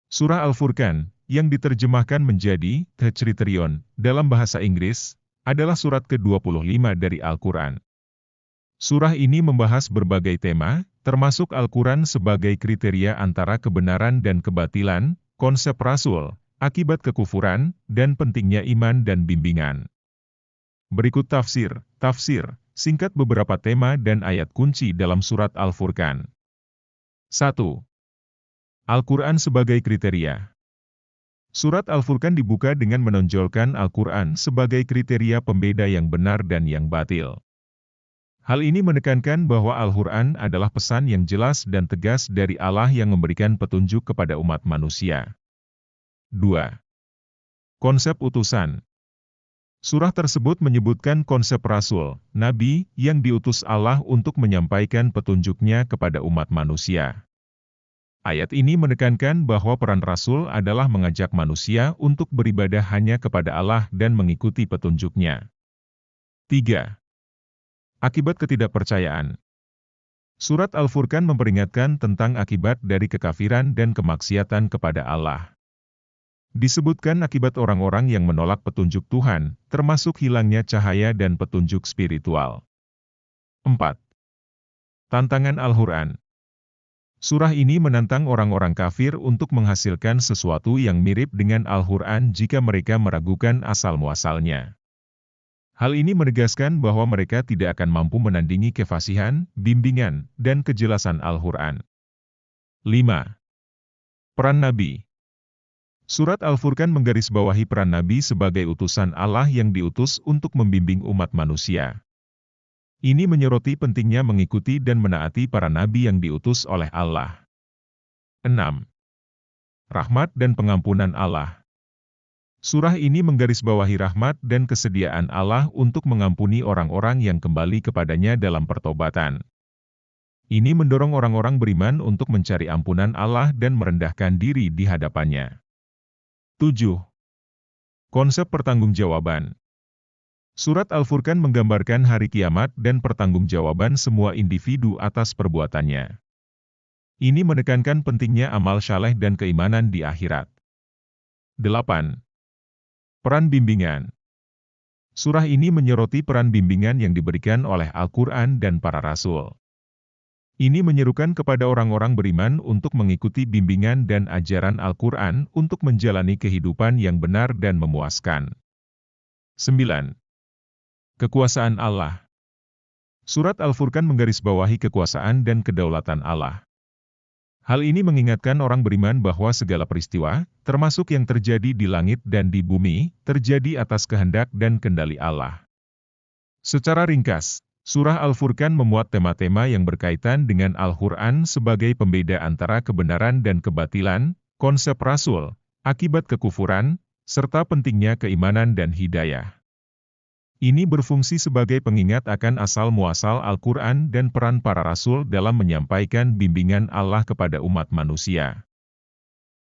Surah Al-Furqan, yang diterjemahkan menjadi Criterion dalam bahasa Inggris, adalah surat ke-25 dari Al-Quran. Surah ini membahas berbagai tema, termasuk Al-Quran sebagai kriteria antara kebenaran dan kebatilan, konsep rasul, akibat kekufuran, dan pentingnya iman dan bimbingan. Berikut tafsir singkat beberapa tema dan ayat kunci dalam surat Al-Furqan. 1. Al-Quran sebagai kriteria. Surat Al-Furqan dibuka dengan menonjolkan Al-Quran sebagai kriteria pembeda yang benar dan yang batil. Hal ini menekankan bahwa Al-Quran adalah pesan yang jelas dan tegas dari Allah yang memberikan petunjuk kepada umat manusia. 2. Konsep utusan. Surah tersebut menyebutkan konsep Rasul, Nabi, yang diutus Allah untuk menyampaikan petunjuknya kepada umat manusia. Ayat ini menekankan bahwa peran Rasul adalah mengajak manusia untuk beribadah hanya kepada Allah dan mengikuti petunjuknya. 3. Akibat ketidakpercayaan. Surat Al-Furqan memperingatkan tentang akibat dari kekafiran dan kemaksiatan kepada Allah. Disebutkan akibat orang-orang yang menolak petunjuk Tuhan, termasuk hilangnya cahaya dan petunjuk spiritual. 4. Tantangan Al-Quran. Surah ini menantang orang-orang kafir untuk menghasilkan sesuatu yang mirip dengan Al-Quran jika mereka meragukan asal-muasalnya. Hal ini menegaskan bahwa mereka tidak akan mampu menandingi kefasihan, bimbingan, dan kejelasan Al-Quran. 5. Peran Nabi. Surat Al-Furqan menggarisbawahi peran Nabi sebagai utusan Allah yang diutus untuk membimbing umat manusia. Ini menyoroti pentingnya mengikuti dan menaati para nabi yang diutus oleh Allah. 6. Rahmat dan pengampunan Allah. Surah ini menggarisbawahi rahmat dan kesediaan Allah untuk mengampuni orang-orang yang kembali kepadanya dalam pertobatan. Ini mendorong orang-orang beriman untuk mencari ampunan Allah dan merendahkan diri di hadapannya. 7. Konsep pertanggungjawaban. Surat Al-Furqan menggambarkan hari kiamat dan pertanggungjawaban semua individu atas perbuatannya. Ini menekankan pentingnya amal saleh dan keimanan di akhirat. 8. Peran bimbingan. Surah ini menyoroti peran bimbingan yang diberikan oleh Al-Quran dan para rasul. Ini menyerukan kepada orang-orang beriman untuk mengikuti bimbingan dan ajaran Al-Quran untuk menjalani kehidupan yang benar dan memuaskan. 9. Kekuasaan Allah. Surat Al-Furqan menggarisbawahi kekuasaan dan kedaulatan Allah. Hal ini mengingatkan orang beriman bahwa segala peristiwa, termasuk yang terjadi di langit dan di bumi, terjadi atas kehendak dan kendali Allah. Secara ringkas, Surah Al-Furqan memuat tema-tema yang berkaitan dengan Al-Quran sebagai pembeda antara kebenaran dan kebatilan, konsep rasul, akibat kekufuran, serta pentingnya keimanan dan hidayah. Ini berfungsi sebagai pengingat akan asal-muasal Al-Quran dan peran para rasul dalam menyampaikan bimbingan Allah kepada umat manusia.